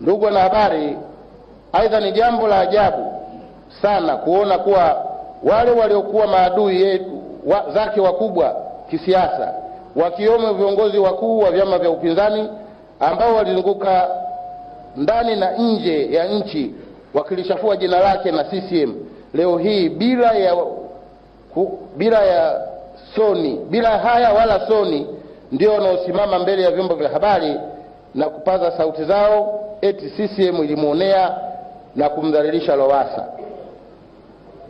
Ndugu wanahabari, aidha ni jambo la ajabu sana kuona kuwa wale waliokuwa maadui zake wakubwa kisiasa, wakiwemo viongozi wakuu wa vyama vya upinzani ambao walizunguka ndani na nje ya nchi wakilishafua jina lake na CCM, leo hii bila haya wala soni ndio wanaosimama mbele ya vyombo vya habari na kupaza sauti zao eti CCM ilimuonea na kumdhalilisha Lowassa.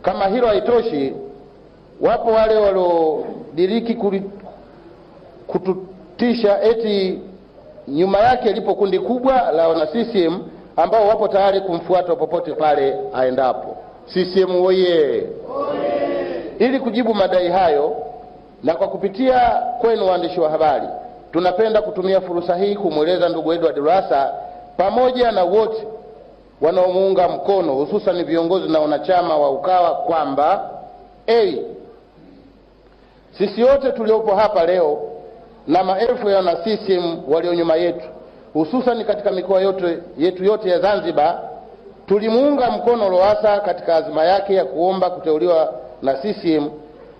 Kama hilo haitoshi, wapo wale waliodiriki kututisha eti nyuma yake lipo kundi kubwa la wana CCM ambao wapo tayari kumfuata popote pale aendapo. CCM oye! Ili kujibu madai hayo na kwa kupitia kwenu waandishi wa habari, tunapenda kutumia fursa hii kumweleza ndugu Edward Lowassa pamoja na wote wanaomuunga mkono, hususan viongozi na wanachama wa UKAWA kwamba sisi wote tuliopo hapa leo na maelfu ya wana CCM walio nyuma yetu, hususan katika mikoa yetu yote ya Zanzibar, tulimuunga mkono Lowassa katika azma yake ya kuomba kuteuliwa na CCM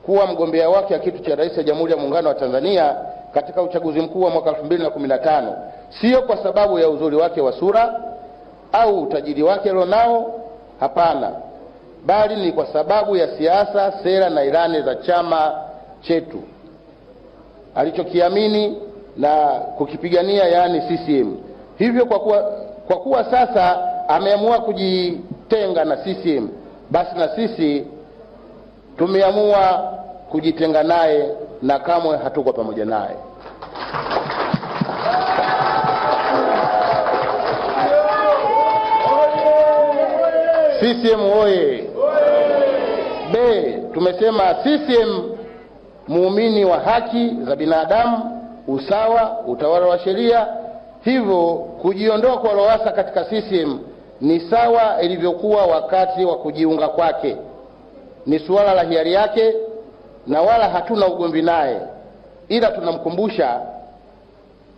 kuwa mgombea wake ya kiti cha rais wa Jamhuri ya Muungano wa Tanzania katika uchaguzi mkuu wa mwaka 2015, sio kwa sababu ya uzuri wake wa sura au utajiri wake alionao, hapana, bali ni kwa sababu ya siasa, sera na ilani za chama chetu alichokiamini na kukipigania, yani CCM. Hivyo kwa kuwa sasa ameamua kujitenga na CCM, basi na sisi tumeamua kujitenga naye na kamwe hatuko pamoja naye. CCM oye! Tumesema CCM muumini wa haki za binadamu, usawa, utawala wa sheria. Hivyo kujiondoa kwa Lowassa katika CCM ni sawa ilivyokuwa wakati wa kujiunga kwake. Ni suala la hiari yake na wala hatuna ugomvi naye, ila tunamkumbusha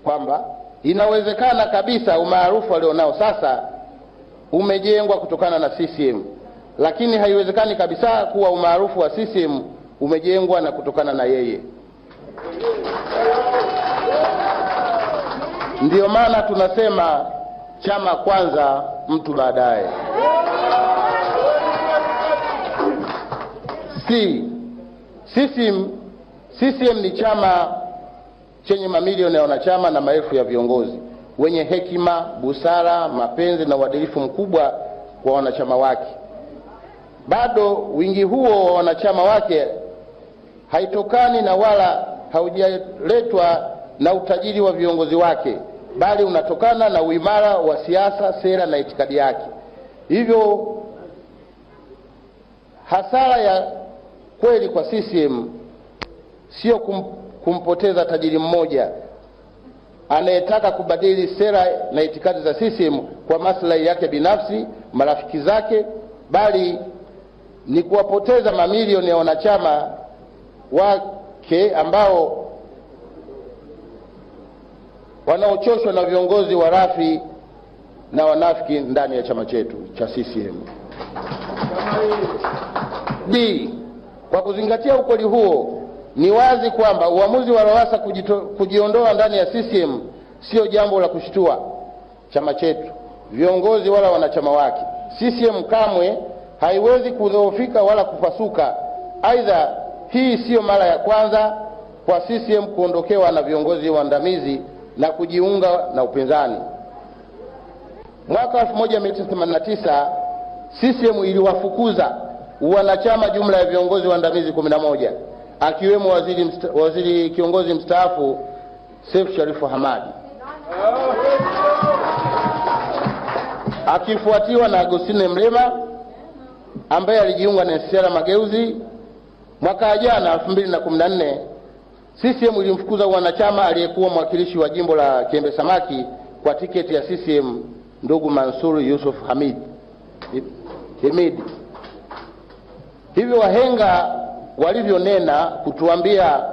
kwamba inawezekana kabisa umaarufu alionao sasa umejengwa kutokana na CCM, lakini haiwezekani kabisa kuwa umaarufu wa CCM umejengwa na kutokana na yeye. Ndiyo maana tunasema chama kwanza, mtu baadaye. CCM ni chama chenye mamilioni ya wanachama na maelfu ya viongozi wenye hekima, busara, mapenzi na uadilifu mkubwa kwa wanachama wake. Bado wingi huo wa wanachama wake haitokani na wala haujaletwa na utajiri wa viongozi wake, bali unatokana na uimara wa siasa, sera na itikadi yake. Hivyo hasara ya kweli kwa CCM sio kumpoteza tajiri mmoja anayetaka kubadili sera na itikadi za CCM kwa maslahi yake binafsi, marafiki zake, bali ni kuwapoteza mamilioni ya wanachama wake ambao wanaochoshwa na viongozi warafi na wanafiki ndani ya chama chetu cha CCM. Kwa kuzingatia ukweli huo, ni wazi kwamba uamuzi wa Lowassa kujiondoa ndani ya CCM sio jambo la kushtua chama chetu, viongozi wala wanachama wake. CCM kamwe haiwezi kudhoofika wala kupasuka. Aidha, hii sio mara ya kwanza kwa CCM kuondokewa na viongozi waandamizi na kujiunga na upinzani. Mwaka 1989 CCM iliwafukuza wanachama jumla ya viongozi waandamizi 11, akiwemo waziri kiongozi mstaafu Seif Sharif Hamad, akifuatiwa na Agostine Mrema ambaye alijiunga na NCCR Mageuzi. Mwaka jana 2014 CCM ilimfukuza wanachama aliyekuwa mwakilishi wa jimbo la Kiembe Samaki kwa tiketi ya CCM, ndugu Mansur Yusuf Hamid. Hivyo wahenga walivyonena kutuambia,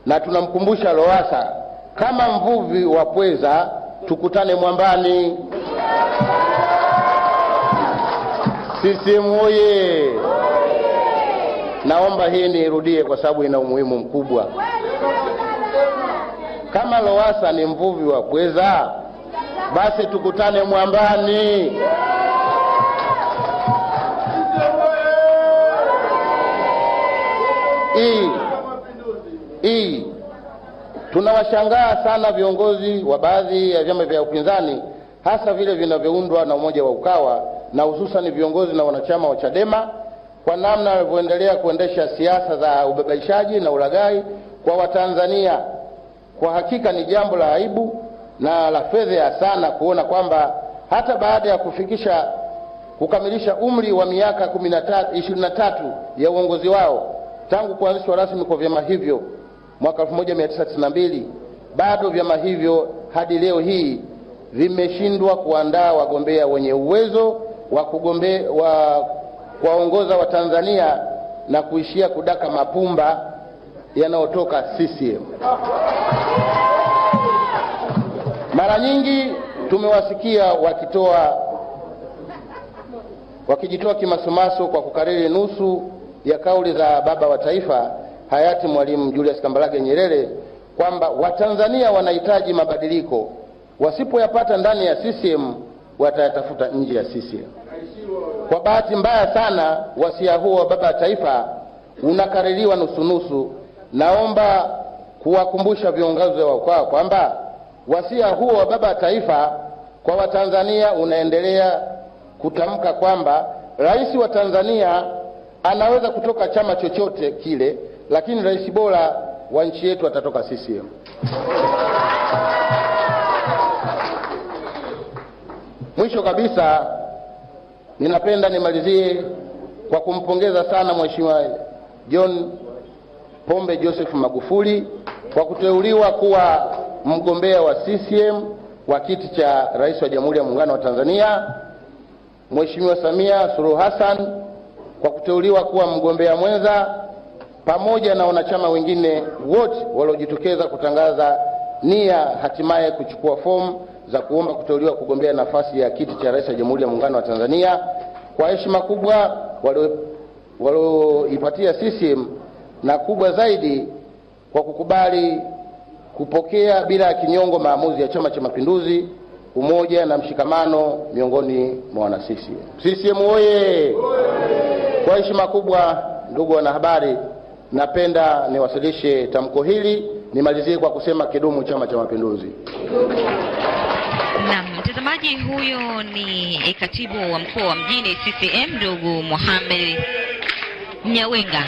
na tunamkumbusha Lowassa, kama mvuvi wa pweza tukutane mwambani. CCM oye! Naomba hii niirudie kwa sababu ina umuhimu mkubwa. Kama Lowassa ni mvuvi wa pweza, basi tukutane mwambani. Tunawashangaa sana viongozi wa baadhi ya vyama vya upinzani, hasa vile vinavyoundwa na umoja wa Ukawa, na hususan viongozi na wanachama wa Chadema, kwa namna walivyoendelea kuendesha siasa za ubabaishaji na ulaghai kwa Watanzania. Kwa hakika ni jambo la aibu na la fedheha sana kuona kwamba hata baada ya kukamilisha umri wa miaka 23 ya uongozi wao tangu kuanzishwa rasmi kwa vyama hivyo mwaka 1992, bado vyama hivyo hadi leo hii vimeshindwa kuandaa wagombea wenye uwezo wa kuwaongoza wa Tanzania na kuishia kudaka mapumba yanayotoka CCM. Mara nyingi tumewasikia wakijitoa kimasomaso kwa kukariri nusu ya kauli za baba wa taifa hayati Mwalimu Julius Kambarage Nyerere kwamba Watanzania wanahitaji mabadiliko, wasipoyapata ndani ya CCM watayatafuta nje ya CCM. Kwa bahati mbaya sana, wasia huo wa baba wa taifa unakaririwa nusu. Naomba kuwakumbusha viongozi wa Ukawa kwamba wasia huo wa baba wa taifa kwa Watanzania unaendelea kutamka kwamba rais wa Tanzania anaweza kutoka chama chochote kile, lakini rais bora wa nchi yetu atatoka CCM. Mwisho kabisa, ninapenda nimalizie kwa kumpongeza sana Mheshimiwa John Pombe Joseph Magufuli kwa kuteuliwa kuwa mgombea wa CCM wa kiti cha rais wa Jamhuri ya Muungano wa Tanzania, Mheshimiwa Samia Suluhu Hassan kwa kuteuliwa kuwa mgombea mwenza, pamoja na wanachama wengine wote waliojitokeza kutangaza nia hatimaye kuchukua fomu za kuomba kuteuliwa kugombea nafasi ya kiti cha rais wa Jamhuri ya Muungano wa Tanzania. Kwa heshima kubwa walioipatia CCM, na kubwa zaidi kwa kukubali kupokea bila ya kinyongo maamuzi ya Chama cha Mapinduzi, umoja na mshikamano miongoni mwa wana CCM. CCM oye! Kwa heshima kubwa, ndugu wanahabari, napenda niwasilishe tamko hili. Nimalizie kwa kusema kidumu Chama cha Mapinduzi. Naam, mtazamaji, huyo ni katibu wa mkoa wa mjini CCM ndugu Mohamed Mnyawenga.